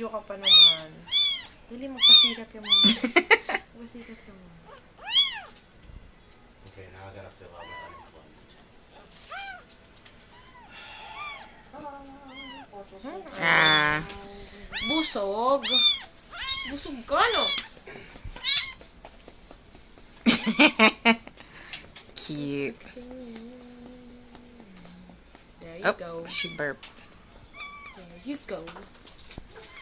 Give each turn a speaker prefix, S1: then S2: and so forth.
S1: Naka-video ka pa naman. Dali, magpasikat ka muna. Magpasikat ka muna.
S2: Okay, now I gotta fill out my unemployment.
S1: Busog. Busog ka, no?
S3: Cute.
S1: There you go.
S3: She burped.
S1: There you go.